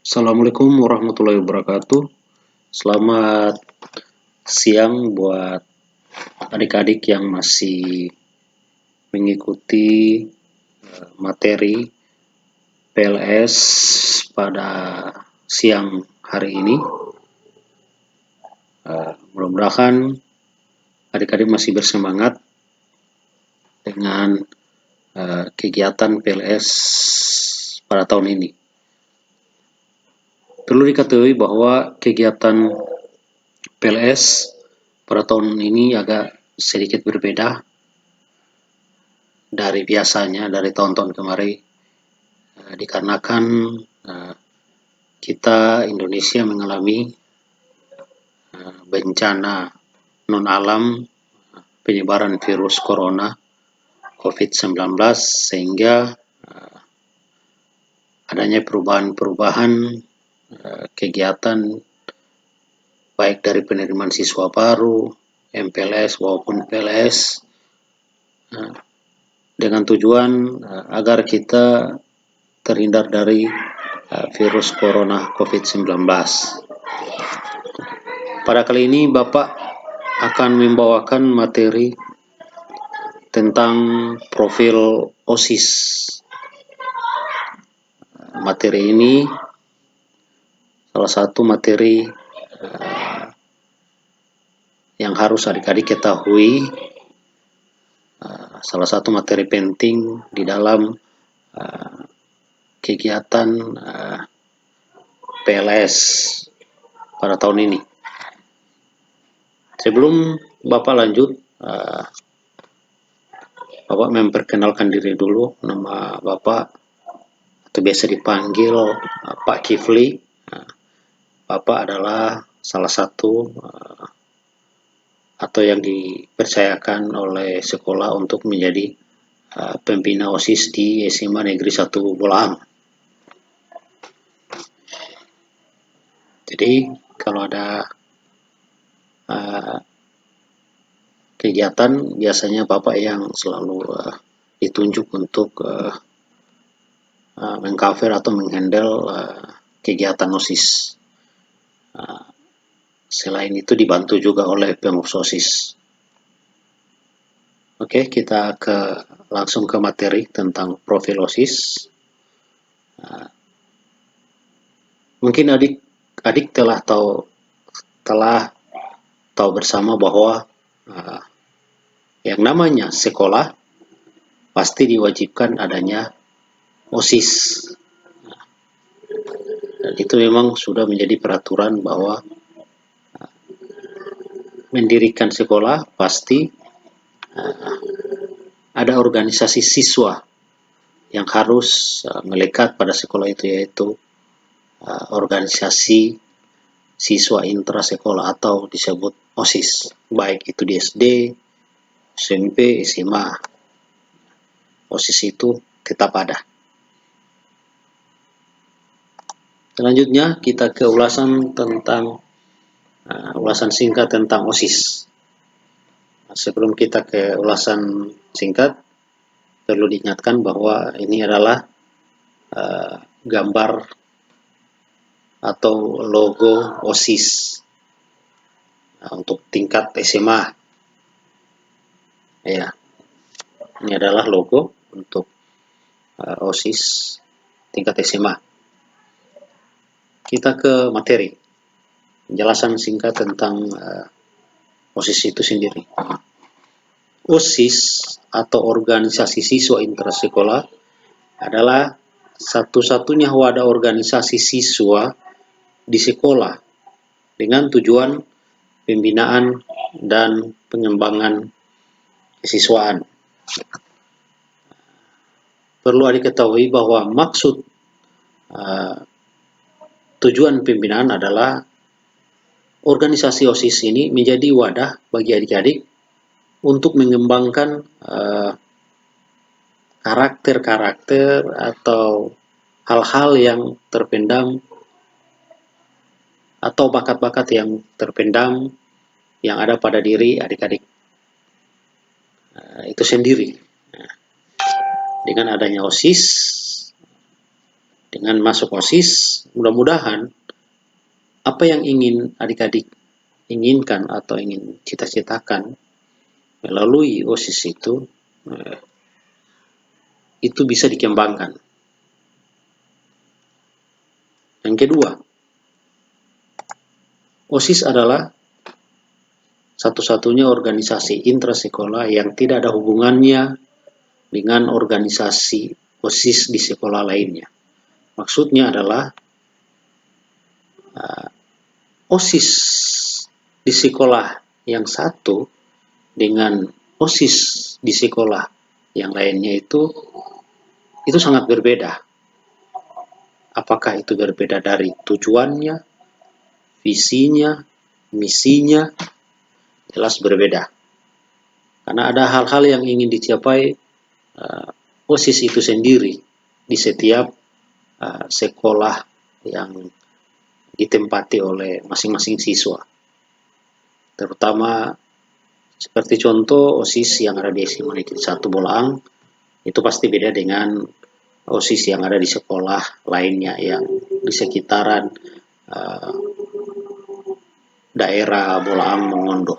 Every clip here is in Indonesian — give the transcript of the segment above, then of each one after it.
Assalamualaikum warahmatullahi wabarakatuh. Selamat siang buat adik-adik yang masih mengikuti materi PLS pada siang hari ini. Mudah-mudahan adik-adik masih bersemangat dengan kegiatan PLS pada tahun ini. Perlu diketahui bahwa kegiatan PLS pada tahun ini agak sedikit berbeda dari biasanya, dari tahun-tahun kemarin, dikarenakan kita Indonesia mengalami bencana non-alam penyebaran virus corona COVID-19, sehingga adanya perubahan-perubahan kegiatan baik dari penerimaan siswa baru, MPLS maupun PLS, dengan tujuan agar kita terhindar dari virus corona COVID-19. Pada kali ini Bapak akan membawakan materi tentang profil OSIS. Materi ini salah satu materi yang harus adik-adik ketahui, salah satu materi penting di dalam kegiatan PLS pada tahun ini. Sebelum Bapak lanjut, Bapak memperkenalkan diri dulu. Nama Bapak atau biasa dipanggil Pak Kifli. Bapak adalah salah satu atau yang dipercayakan oleh sekolah untuk menjadi pembina OSIS di SMA Negeri 1 Bolaang. Jadi kalau ada kegiatan, biasanya Bapak yang selalu ditunjuk untuk mengcover atau menghandle kegiatan OSIS. Selain itu dibantu juga oleh pengurus OSIS. Oke, kita langsung ke materi tentang profil OSIS. Mungkin adik telah tahu bersama bahwa yang namanya sekolah pasti diwajibkan adanya OSIS. Dan itu memang sudah menjadi peraturan bahwa mendirikan sekolah pasti ada organisasi siswa yang harus melekat pada sekolah itu, yaitu organisasi siswa intrasekolah atau disebut OSIS, baik itu di SD, SMP, SMA. OSIS itu tetap ada. Selanjutnya kita ke ulasan singkat tentang OSIS. Sebelum kita ke ulasan singkat, perlu diingatkan bahwa ini adalah gambar atau logo OSIS untuk tingkat SMA. Ya, ini adalah logo untuk OSIS tingkat SMA. Kita ke materi, penjelasan singkat tentang OSIS itu sendiri. OSIS atau organisasi siswa intrasekolah adalah satu-satunya wadah organisasi siswa di sekolah dengan tujuan pembinaan dan pengembangan kesiswaan. Perlu diketahui bahwa maksud tujuan pembinaan adalah organisasi OSIS ini menjadi wadah bagi adik-adik untuk mengembangkan karakter-karakter atau hal-hal yang terpendam atau bakat-bakat yang terpendam yang ada pada diri adik-adik itu sendiri. Dengan adanya OSIS, Dengan masuk OSIS, mudah-mudahan apa yang ingin adik-adik inginkan atau ingin cita-citakan melalui OSIS itu bisa dikembangkan. Yang kedua, OSIS adalah satu-satunya organisasi intrasekolah yang tidak ada hubungannya dengan organisasi OSIS di sekolah lainnya. Maksudnya adalah OSIS di sekolah yang satu dengan OSIS di sekolah yang lainnya itu sangat berbeda. Apakah itu berbeda dari tujuannya, visinya, misinya, jelas berbeda. Karena ada hal-hal yang ingin dicapai OSIS itu sendiri di setiap sekolah yang ditempati oleh masing-masing siswa. Terutama seperti contoh OSIS yang ada di SMA Negeri 1 Bolaang itu pasti beda dengan OSIS yang ada di sekolah lainnya yang di sekitaran daerah Bolaang Mongondo.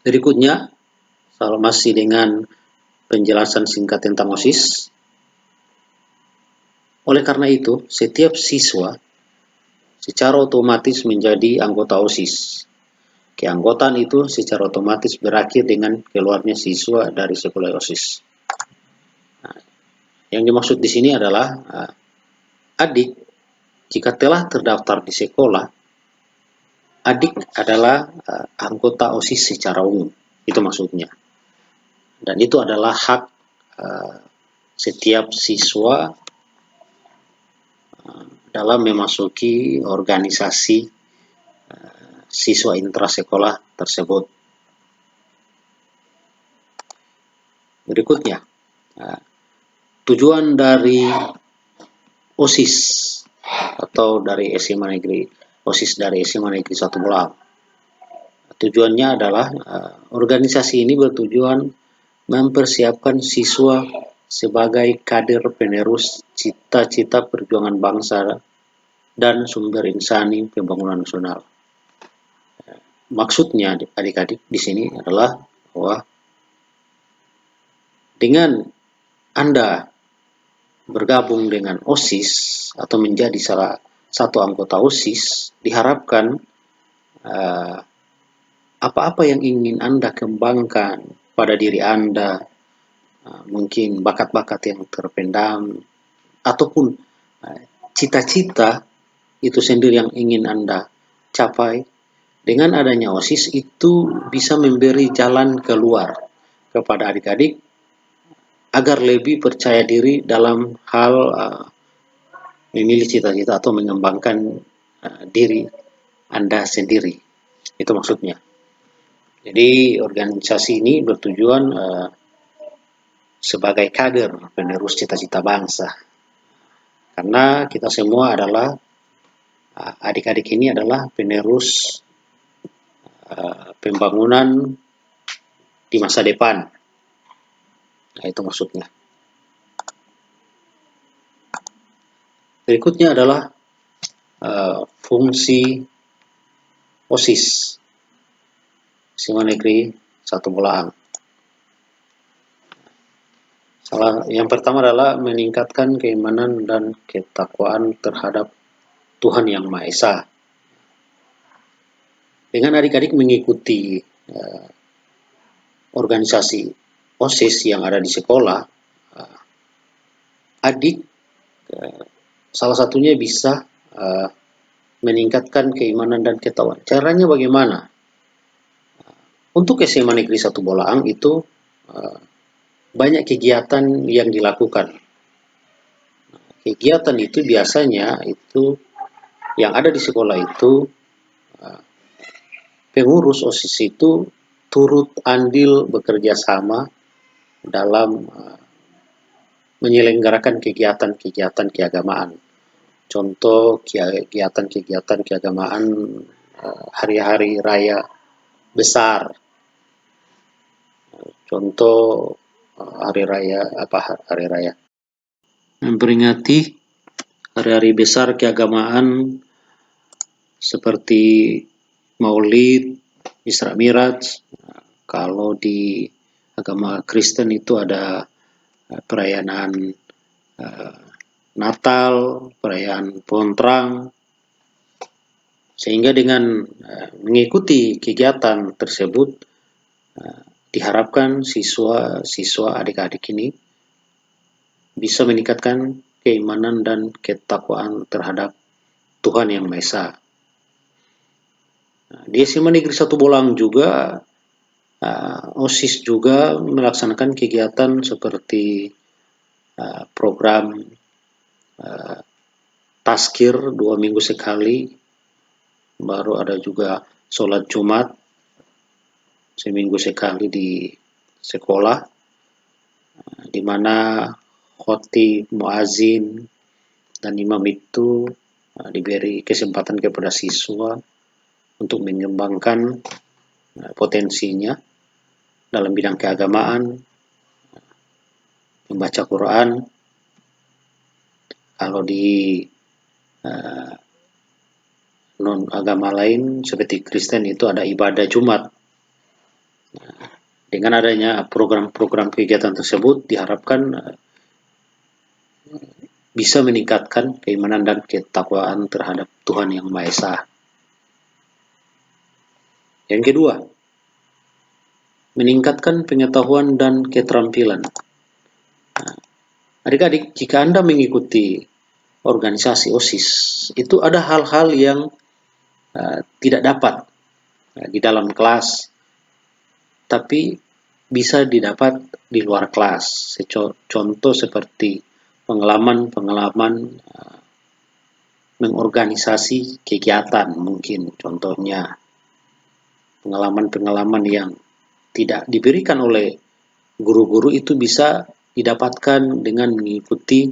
Berikutnya, kalau masih dengan penjelasan singkat tentang OSIS, oleh karena itu, setiap siswa secara otomatis menjadi anggota OSIS. Keanggotaan itu secara otomatis berakhir dengan keluarnya siswa dari sekolah OSIS. Nah, yang dimaksud di sini adalah adik jika telah terdaftar di sekolah, adik adalah anggota OSIS secara umum. Itu maksudnya. Dan itu adalah hak setiap siswa dalam memasuki organisasi siswa intrasekolah tersebut. Berikutnya, tujuan dari OSIS atau dari SMA Negeri, OSIS dari SMA Negeri 1 Bolaang. Tujuannya adalah organisasi ini bertujuan mempersiapkan siswa sebagai kader penerus cita-cita perjuangan bangsa dan sumber insani pembangunan nasional. Maksudnya adik-adik di sini adalah bahwa dengan Anda bergabung dengan OSIS atau menjadi salah satu anggota OSIS, diharapkan apa-apa yang ingin Anda kembangkan pada diri Anda, mungkin bakat-bakat yang terpendam, ataupun cita-cita itu sendiri yang ingin Anda capai, dengan adanya OSIS itu bisa memberi jalan keluar kepada adik-adik agar lebih percaya diri dalam hal memilih cita-cita atau mengembangkan diri Anda sendiri. Itu maksudnya. Jadi organisasi ini bertujuan sebagai kader penerus cita-cita bangsa. Karena kita semua adalah adik-adik ini adalah penerus pembangunan di masa depan. Nah, itu maksudnya. Berikutnya adalah fungsi OSIS SMA Negeri 1 Bolaang. Yang pertama adalah meningkatkan keimanan dan ketakwaan terhadap Tuhan Yang Maha Esa. Dengan adik-adik mengikuti organisasi OSIS yang ada di sekolah, adik salah satunya bisa meningkatkan keimanan dan ketakwaan. Caranya bagaimana? Untuk SMA Negeri 1 Bolaang itu banyak kegiatan yang dilakukan. Kegiatan itu biasanya itu yang ada di sekolah itu pengurus OSIS itu turut andil bekerja sama dalam menyelenggarakan kegiatan-kegiatan keagamaan. Contoh kegiatan-kegiatan keagamaan hari-hari raya besar. Contoh hari raya memperingati hari-hari besar keagamaan seperti Maulid, Isra Miraj. Kalau di agama Kristen itu ada perayaan Natal, perayaan Pohon Terang. Sehingga dengan mengikuti kegiatan tersebut diharapkan siswa adik-adik ini bisa meningkatkan keimanan dan ketakwaan terhadap Tuhan Yang Maha Esa. Di SMA Negeri 1 Bolang juga OSIS juga melaksanakan kegiatan seperti program taskir 2 minggu sekali, baru ada juga sholat Jumat seminggu sekali di sekolah, di mana khotib, muazin, dan imam itu diberi kesempatan kepada siswa untuk mengembangkan potensinya dalam bidang keagamaan, membaca Quran. Kalau di non agama lain seperti Kristen itu ada ibadah Jumat. Dengan adanya program-program kegiatan tersebut diharapkan bisa meningkatkan keimanan dan ketakwaan terhadap Tuhan Yang Maha Esa. Yang kedua, meningkatkan pengetahuan dan keterampilan. Adik-adik, jika Anda mengikuti organisasi OSIS, itu ada hal-hal yang tidak dapat di dalam kelas, tapi bisa didapat di luar kelas. Contoh seperti pengalaman mengorganisasi kegiatan, mungkin contohnya pengalaman-pengalaman yang tidak diberikan oleh guru-guru itu bisa didapatkan dengan mengikuti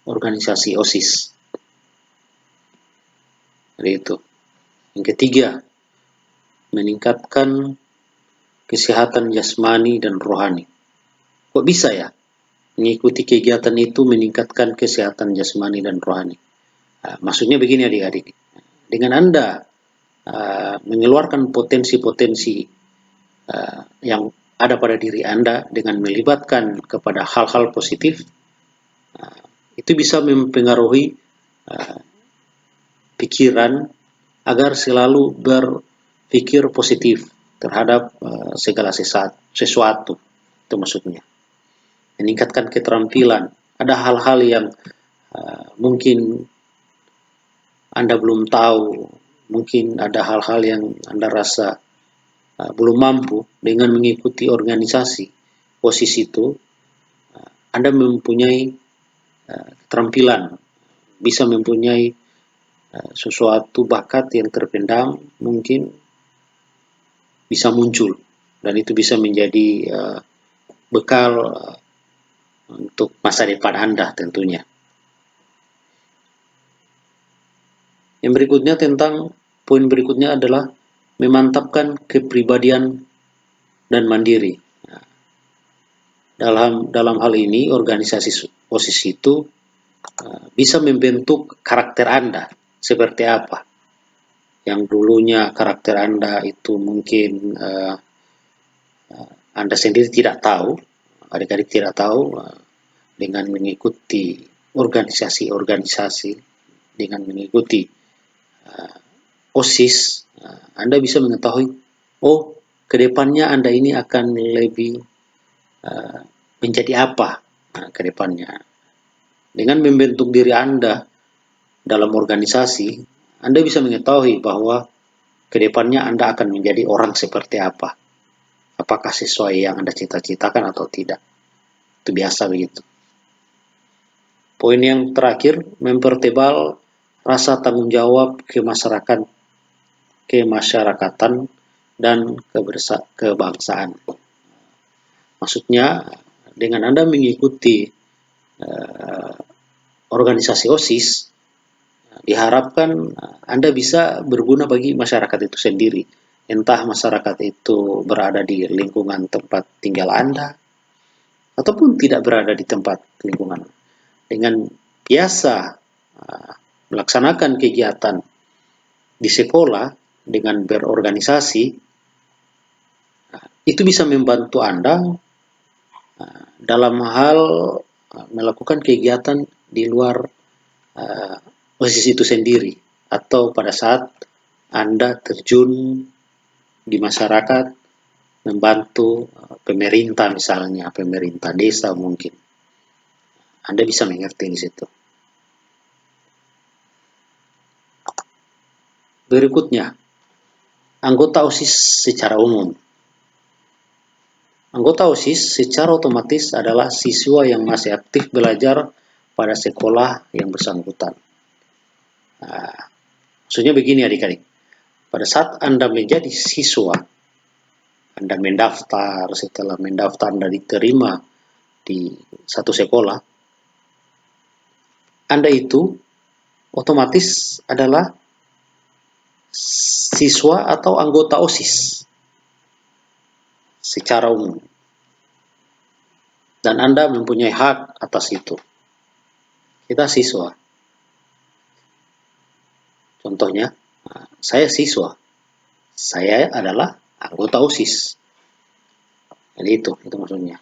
organisasi OSIS. Jadi itu. Yang ketiga, meningkatkan kesehatan jasmani dan rohani. Kok bisa ya? Mengikuti kegiatan itu meningkatkan kesehatan jasmani dan rohani. Maksudnya begini adik-adik. Dengan Anda mengeluarkan potensi-potensi yang ada pada diri Anda dengan melibatkan kepada hal-hal positif, itu bisa mempengaruhi pikiran agar selalu berpikir positif terhadap segala sesuatu. Itu maksudnya. Meningkatkan keterampilan. Ada hal-hal yang mungkin Anda belum tahu, mungkin ada hal-hal yang Anda rasa belum mampu. Dengan mengikuti organisasi OSIS itu, Anda mempunyai keterampilan, bisa mempunyai sesuatu bakat yang terpendam, mungkin bisa muncul, dan itu bisa menjadi bekal untuk masa depan Anda tentunya. Yang berikutnya poin berikutnya adalah memantapkan kepribadian dan mandiri. Dalam hal ini organisasi OSIS itu bisa membentuk karakter Anda seperti apa. Yang dulunya karakter Anda itu mungkin Anda sendiri tidak tahu, adik-adik tidak tahu, dengan mengikuti organisasi-organisasi, dengan mengikuti OSIS, Anda bisa mengetahui, kedepannya Anda ini akan lebih menjadi apa kedepannya. Dengan membentuk diri Anda dalam organisasi, Anda bisa mengetahui bahwa kedepannya Anda akan menjadi orang seperti apa. Apakah sesuai yang Anda cita-citakan atau tidak. Itu biasa begitu. Poin yang terakhir, mempertebal rasa tanggung jawab kemasyarakatan dan kebangsaan. Maksudnya, dengan Anda mengikuti organisasi OSIS, diharapkan Anda bisa berguna bagi masyarakat itu sendiri. entah masyarakat itu berada di lingkungan tempat tinggal Anda, ataupun tidak berada di tempat lingkungan. Dengan biasa melaksanakan kegiatan di sekolah dengan berorganisasi, itu bisa membantu Anda dalam hal melakukan kegiatan di luar OSIS itu sendiri, atau pada saat Anda terjun di masyarakat membantu pemerintah, misalnya pemerintah desa, mungkin Anda bisa mengerti di situ. Berikutnya, anggota OSIS secara umum. Anggota OSIS secara otomatis adalah siswa yang masih aktif belajar pada sekolah yang bersangkutan. Maksudnya begini adik-adik, pada saat Anda menjadi siswa, Anda mendaftar, setelah mendaftar Anda diterima di satu sekolah, Anda itu otomatis adalah siswa atau anggota OSIS secara umum. Dan Anda mempunyai hak atas itu. Kita siswa. Contohnya, saya siswa. Saya adalah anggota OSIS. Jadi itu maksudnya.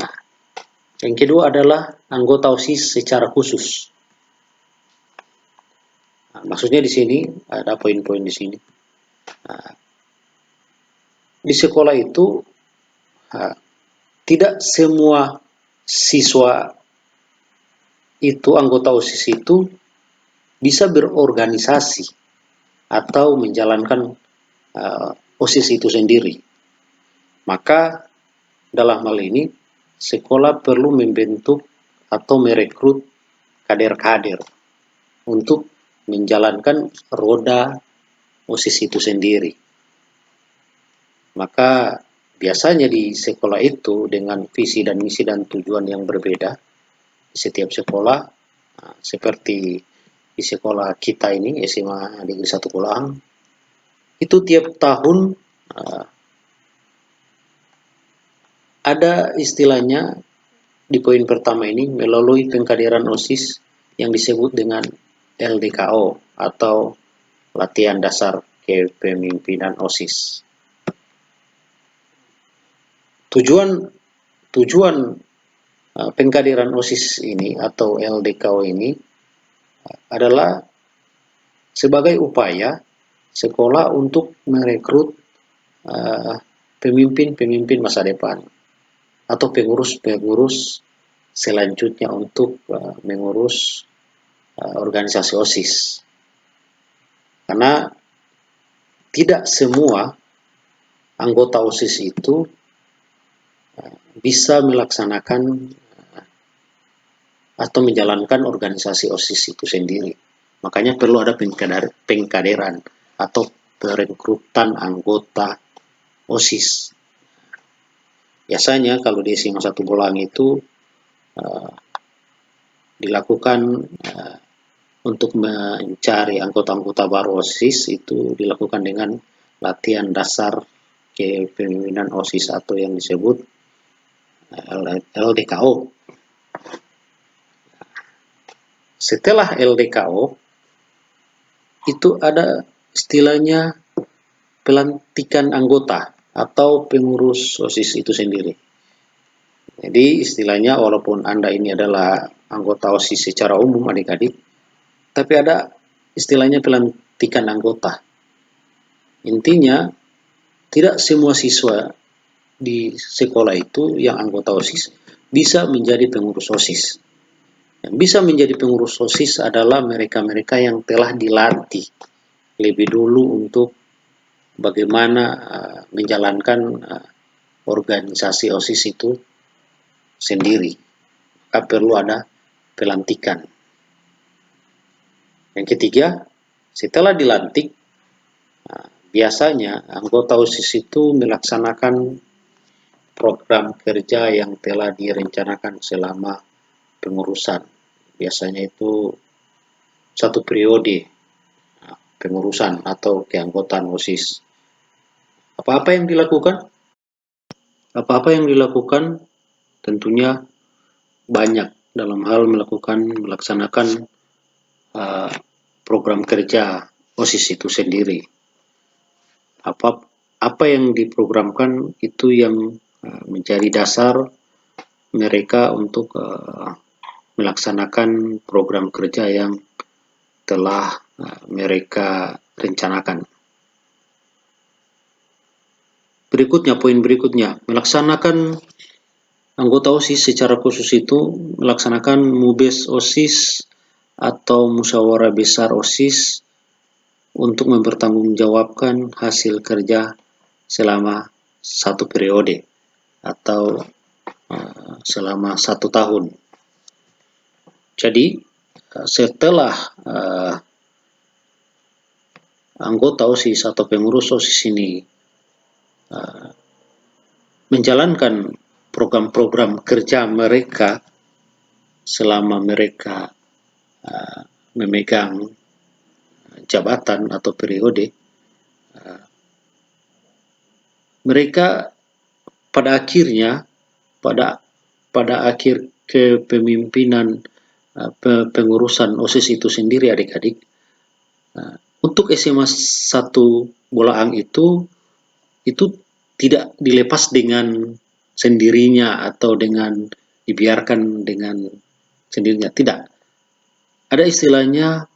Nah, yang kedua adalah anggota OSIS secara khusus. Nah, maksudnya di sini ada poin-poin di sini. Nah, di sekolah itu tidak semua siswa itu, anggota OSIS itu bisa berorganisasi atau menjalankan OSIS itu sendiri. Maka dalam hal ini sekolah perlu membentuk atau merekrut kader-kader untuk menjalankan roda OSIS itu sendiri. Maka biasanya di sekolah itu dengan visi dan misi dan tujuan yang berbeda di setiap sekolah, seperti di sekolah kita ini SMA Negeri 1 Pulang, itu tiap tahun ada istilahnya di poin pertama ini melalui pengkaderan OSIS yang disebut dengan LDKO atau latihan dasar kepemimpinan OSIS. Tujuan pengkaderan OSIS ini atau LDKO ini adalah sebagai upaya sekolah untuk merekrut pemimpin-pemimpin masa depan atau pengurus-pengurus selanjutnya untuk mengurus organisasi OSIS. Karena tidak semua anggota OSIS itu bisa melaksanakan atau menjalankan organisasi OSIS itu sendiri. Makanya perlu ada pengkaderan atau perekrutan anggota OSIS. Biasanya kalau di SMA 1 Bolang itu dilakukan untuk mencari anggota-anggota baru OSIS itu dilakukan dengan latihan dasar kepemimpinan OSIS atau yang disebut LDKO. Setelah LDKO itu ada istilahnya pelantikan anggota atau pengurus OSIS itu sendiri. Jadi istilahnya walaupun Anda ini adalah anggota OSIS secara umum adik-adik, tapi ada istilahnya pelantikan anggota. Intinya tidak semua siswa di sekolah itu yang anggota OSIS bisa menjadi pengurus OSIS. Yang bisa menjadi pengurus OSIS adalah mereka-mereka yang telah dilatih lebih dulu untuk bagaimana menjalankan organisasi OSIS itu sendiri. Maka perlu ada pelantikan. Yang ketiga, setelah dilantik, biasanya anggota OSIS itu melaksanakan program kerja yang telah direncanakan selama pengurusan. Biasanya itu 1 periode kepengurusan atau keanggotaan OSIS. Apa-apa yang dilakukan? Apa-apa yang dilakukan tentunya banyak dalam hal melaksanakan program kerja OSIS itu sendiri. Apa yang diprogramkan itu yang menjadi dasar mereka untuk melaksanakan program kerja yang telah mereka rencanakan. Poin berikutnya, melaksanakan anggota OSIS secara khusus itu melaksanakan MUBES OSIS atau musyawarah besar OSIS untuk mempertanggungjawabkan hasil kerja selama satu periode atau selama 1 tahun. Jadi setelah anggota OSIS atau pengurus OSIS ini menjalankan program-program kerja mereka selama mereka memegang jabatan atau periode, mereka pada akhirnya pada akhir kepemimpinan pengurusan OSIS itu sendiri, adik-adik, untuk SMA 1 Bolaang itu tidak dilepas dengan sendirinya atau dengan dibiarkan dengan sendirinya, tidak. Ada istilahnya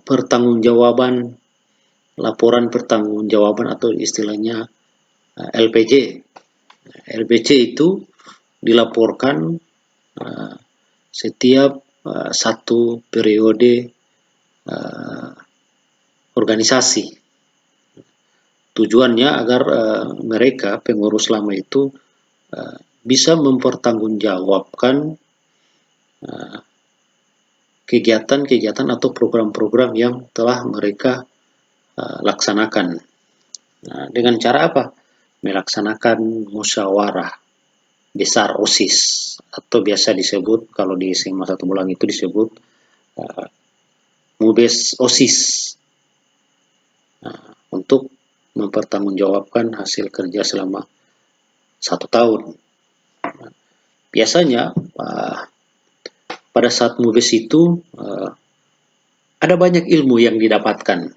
pertanggungjawaban, laporan pertanggungjawaban atau istilahnya LPJ. LPJ itu dilaporkan setiap satu periode organisasi. Tujuannya agar mereka pengurus lama itu bisa mempertanggungjawabkan kegiatan-kegiatan atau program-program yang telah mereka laksanakan. Dengan cara apa? Melaksanakan musyawarah besar OSIS atau biasa disebut kalau di SMA 1 Bolaang itu disebut MUBES OSIS untuk mempertanggungjawabkan hasil kerja selama 1 tahun. Biasanya pada saat MUBES itu ada banyak ilmu yang didapatkan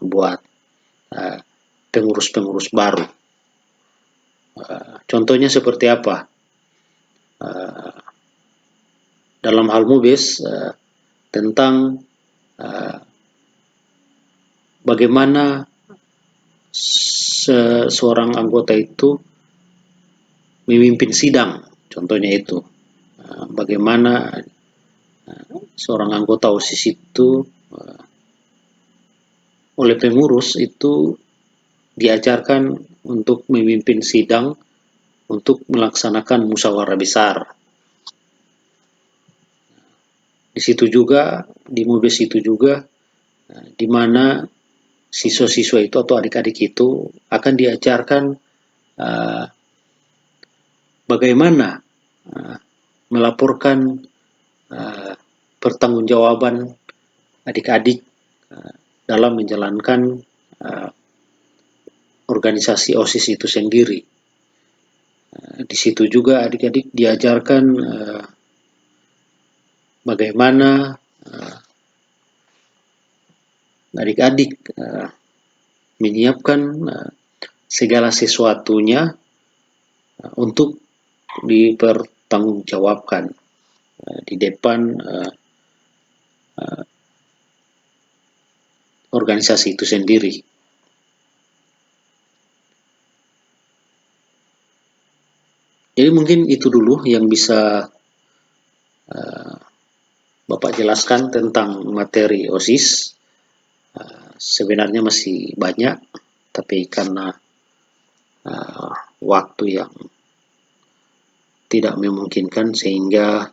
buat pengurus-pengurus baru. Contohnya seperti apa? Dalam hal MUBES tentang bagaimana seorang anggota itu memimpin sidang, contohnya itu. Bagaimana seorang anggota OSIS itu oleh pengurus itu diajarkan untuk memimpin sidang untuk melaksanakan musyawarah besar. Di situ juga, di MUBES itu juga, di mana siswa-siswa itu atau adik-adik itu akan diajarkan bagaimana melaporkan pertanggungjawaban adik-adik dalam menjalankan organisasi OSIS itu sendiri. Di situ juga adik-adik diajarkan bagaimana adik-adik menyiapkan segala sesuatunya untuk dipertanggungjawabkan di depan organisasi itu sendiri. Jadi mungkin itu dulu yang bisa Bapak jelaskan tentang materi OSIS. Sebenarnya masih banyak, tapi karena waktu yang tidak memungkinkan sehingga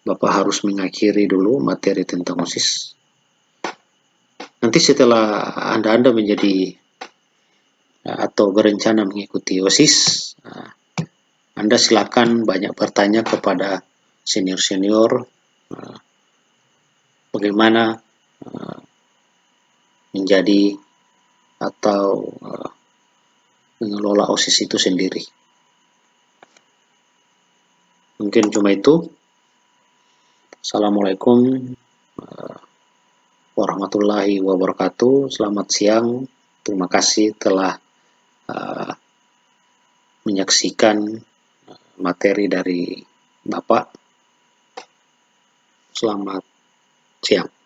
Bapak harus mengakhiri dulu materi tentang OSIS. Nanti setelah Anda menjadi atau berencana mengikuti OSIS, Anda silakan banyak bertanya kepada senior-senior bagaimana menjadi atau mengelola OSIS itu sendiri. Mungkin cuma itu. Assalamualaikum warahmatullahi wabarakatuh. Selamat siang. Terima kasih telah menyaksikan materi dari Bapak. Selamat siang.